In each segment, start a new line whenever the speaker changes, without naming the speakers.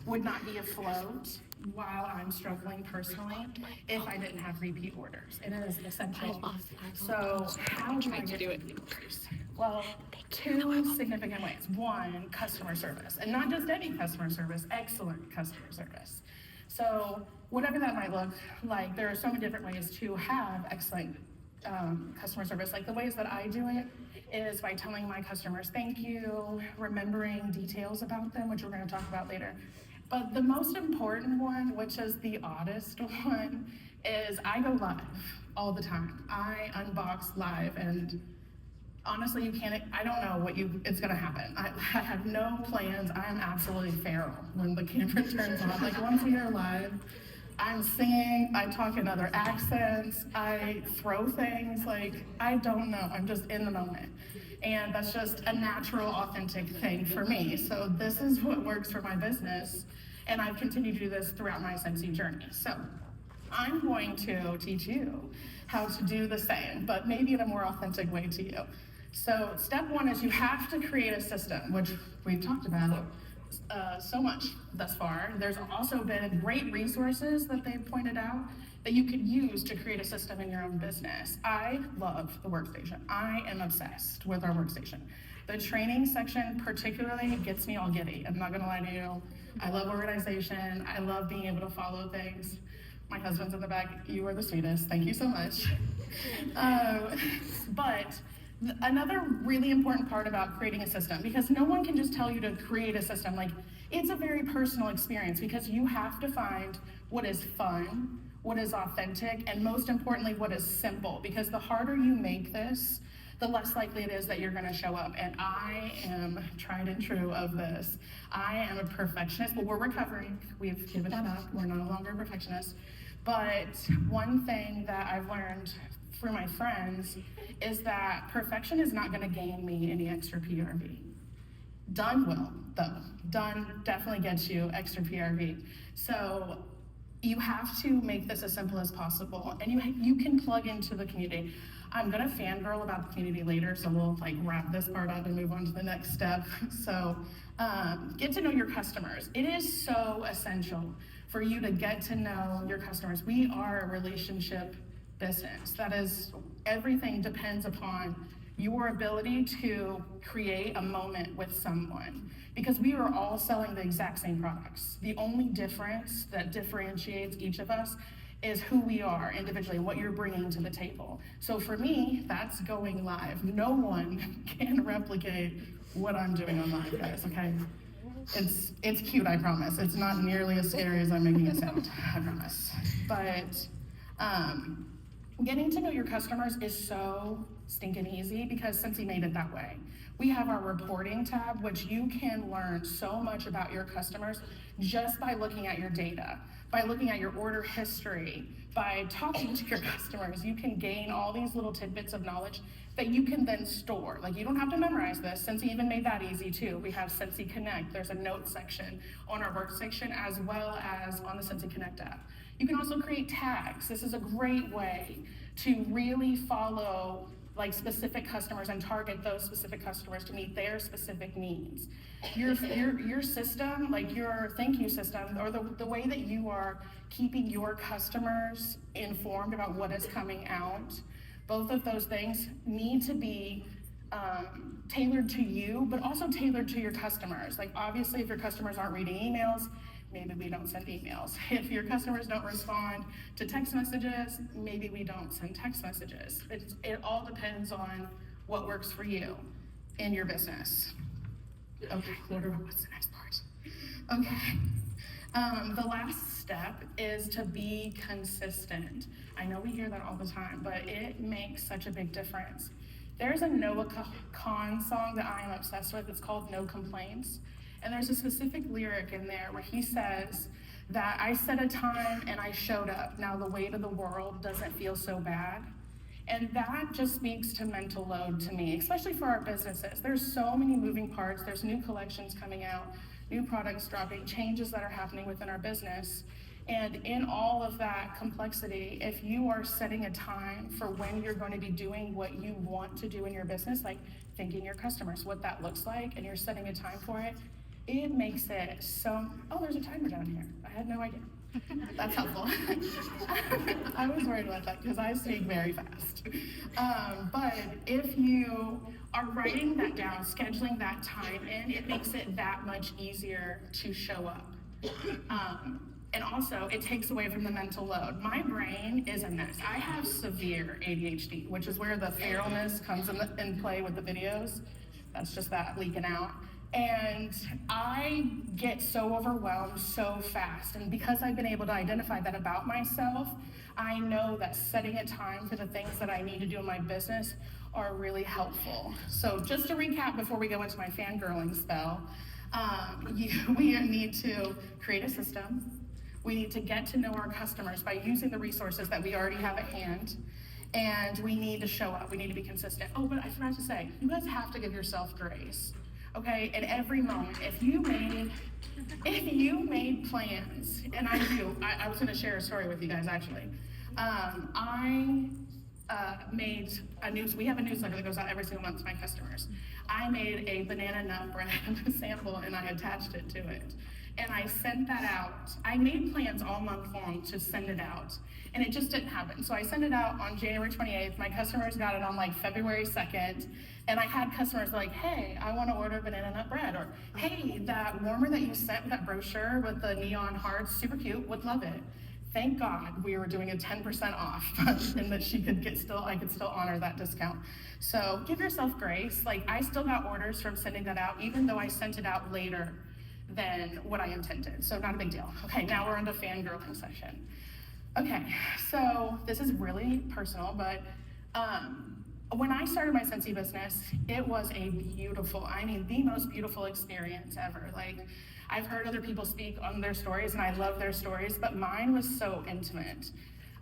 would not be afloat while I'm struggling personally if I didn't have repeat orders. It is essential. So how do I get repeat orders? Well, two significant ways. One, customer service, and not just any customer service, excellent customer service. So whatever that might look like, there are so many different ways to have excellent customer service. Like the ways that I do it is by telling my customers thank you, remembering details about them, which we're going to talk about later. But the most important one, which is the oddest one, is I go live all the time. I unbox live, and honestly, I don't know it's gonna happen. I have no plans. I'm absolutely feral when the camera turns on. Like once we are live, I'm singing, I talk in other accents, I throw things, like I don't know, I'm just in the moment. And that's just a natural, authentic thing for me. So this is what works for my business, and I've continued to do this throughout my Scentsy journey. So I'm going to teach you how to do the same, but maybe in a more authentic way to you. So step one is you have to create a system, which we've talked about so much thus far. There's also been great resources that they've pointed out that you could use to create a system in your own business. I love the workstation. I am obsessed with our workstation. The training section particularly gets me all giddy. I'm not gonna lie to you. I love organization. I love being able to follow things. My husband's in the back. You are the sweetest. Thank you so much. But another really important part about creating a system, because no one can just tell you to create a system, like it's a very personal experience because you have to find what is fun, what is authentic, and most importantly, what is simple, because the harder you make this, the less likely it is that you're gonna show up. And I am tried and true of this. I am a perfectionist, but we're recovering. We've given that up. We're no longer perfectionists. But one thing that I've learned through my friends is that perfection is not gonna gain me any extra PRV. Done will, though. Done definitely gets you extra PRV. So you have to make this as simple as possible, and you can plug into the community. I'm gonna fangirl about the community later, so we'll like wrap this part up and move on to the next step. So get to know your customers. It is so essential for you to get to know your customers. We are a relationship business. That is, everything depends upon your ability to create a moment with someone, because we are all selling the exact same products. The only difference that differentiates each of us is who we are individually, what you're bringing to the table. So for me, that's going live. No one can replicate what I'm doing on live, guys, okay? It's cute, I promise. It's not nearly as scary as I'm making it sound, I promise. But getting to know your customers is so stinking easy because Scentsy made it that way. We have our reporting tab, which you can learn so much about your customers just by looking at your data, by looking at your order history, by talking to your customers. You can gain all these little tidbits of knowledge that you can then store. Like, you don't have to memorize this. Scentsy even made that easy too. We have Scentsy Connect. There's a notes section on our workstation as well as on the Scentsy Connect app. You can also create tags. This is a great way to really follow like specific customers and target those specific customers to meet their specific needs. Your system, like your thank you system, or the way that you are keeping your customers informed about what is coming out, both of those things need to be tailored to you, but also tailored to your customers. Like, obviously, if your customers aren't reading emails, maybe we don't send emails. If your customers don't respond to text messages, maybe we don't send text messages. It all depends on what works for you in your business. Okay, what's the next part? Okay. The last step is to be consistent. I know we hear that all the time, but it makes such a big difference. There's a Noah Kahan song that I am obsessed with. It's called No Complaints. And there's a specific lyric in there where he says that I set a time and I showed up. Now the weight of the world doesn't feel so bad. And that just speaks to mental load to me, especially for our businesses. There's so many moving parts. There's new collections coming out, new products dropping, changes that are happening within our business. And in all of that complexity, if you are setting a time for when you're going to be doing what you want to do in your business, like thanking your customers, what that looks like, and you're setting a time for it, it makes it so, oh, there's a timer down here. I had no idea. That's helpful. I was worried about that because I speak very fast. But if you are writing that down, scheduling that time in, it makes it that much easier to show up. And also, it takes away from the mental load. My brain is a mess. I have severe ADHD, which is where the feralness comes in play with the videos. That's just that leaking out. And I get so overwhelmed so fast. And because I've been able to identify that about myself, I know that setting a time for the things that I need to do in my business are really helpful. So just to recap before we go into my fangirling spell, we need to create a system. We need to get to know our customers by using the resources that we already have at hand. And we need to show up. We need to be consistent. Oh, but I forgot to say, you guys have to give yourself grace. Okay, in every moment, if you made plans, and I do, I was gonna share a story with you guys actually. I made we have a newsletter that goes out every single month to my customers. I made a banana nut bread sample and I attached it to it. And I sent that out. I made plans all month long to send it out, and it just didn't happen. So I sent it out on January 28th. My customers got it on like February 2nd, and I had customers like, hey, I want to order banana nut bread, or hey, that warmer that you sent with that brochure with the neon hearts, super cute, would love it. Thank God we were doing a 10% off, and that I could still honor that discount. So give yourself grace. Like, I still got orders from sending that out, even though I sent it out later than what I intended. So not a big deal. Okay, now we're into fangirling session. Okay, so this is really personal, but when I started my Scentsy business, it was a beautiful, I mean, the most beautiful experience ever. Like, I've heard other people speak on their stories, and I love their stories, but mine was so intimate.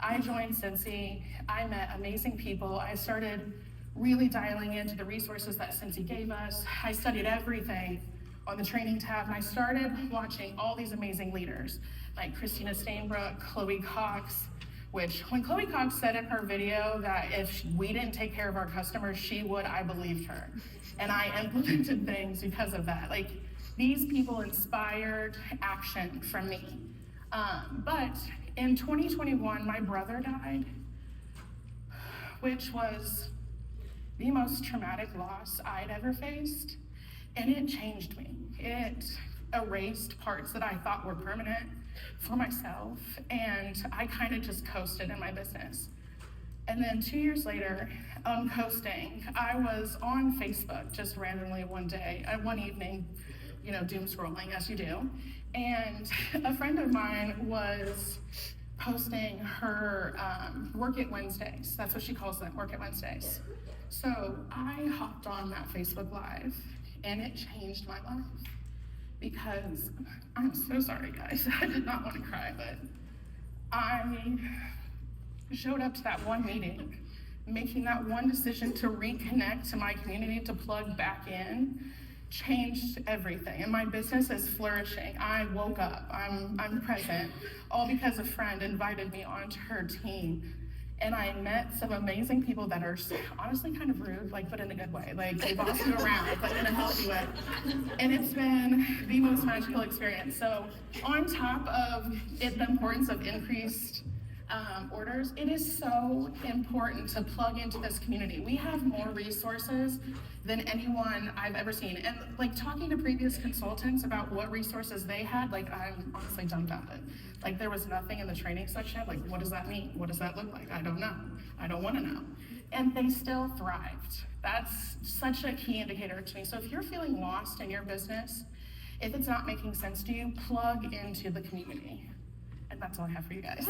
I joined Scentsy, I met amazing people, I started really dialing into the resources that Scentsy gave us. I studied everything on the training tab, and I started watching all these amazing leaders, like Christina Stainbrook, Chloe Cox, which when Chloe Cox said in her video that if we didn't take care of our customers, she would, I believed her. And I implemented things because of that. Like, these people inspired action from me. But in 2021, my brother died, which was the most traumatic loss I'd ever faced. And it changed me. It erased parts that I thought were permanent for myself, and I kind of just coasted in my business. And then 2 years later, coasting, I was on Facebook just randomly one day, one evening, doom scrolling as you do, and a friend of mine was posting her Work It Wednesdays. That's what she calls them, Work It Wednesdays. So I hopped on that Facebook Live, and it changed my life, because I'm so sorry, guys. I did not want to cry, but I showed up to that one meeting, making that one decision to reconnect to my community, to plug back in, changed everything. And my business is flourishing. I woke up, I'm present, all because a friend invited me onto her team. And I met some amazing people that are honestly kind of rude, but in a good way. Like, they boss you around, but in a healthy way. And it's been the most magical experience. So on top of the importance of increased orders, it is so important to plug into this community. We have more resources than anyone I've ever seen. And talking to previous consultants about what resources they had, I'm honestly dumbfounded. There was nothing in the training section. What does that mean? What does that look like? I don't know. I don't want to know. And they still thrived. That's such a key indicator to me. So if you're feeling lost in your business, if it's not making sense to you, plug into the community. And that's all I have for you guys.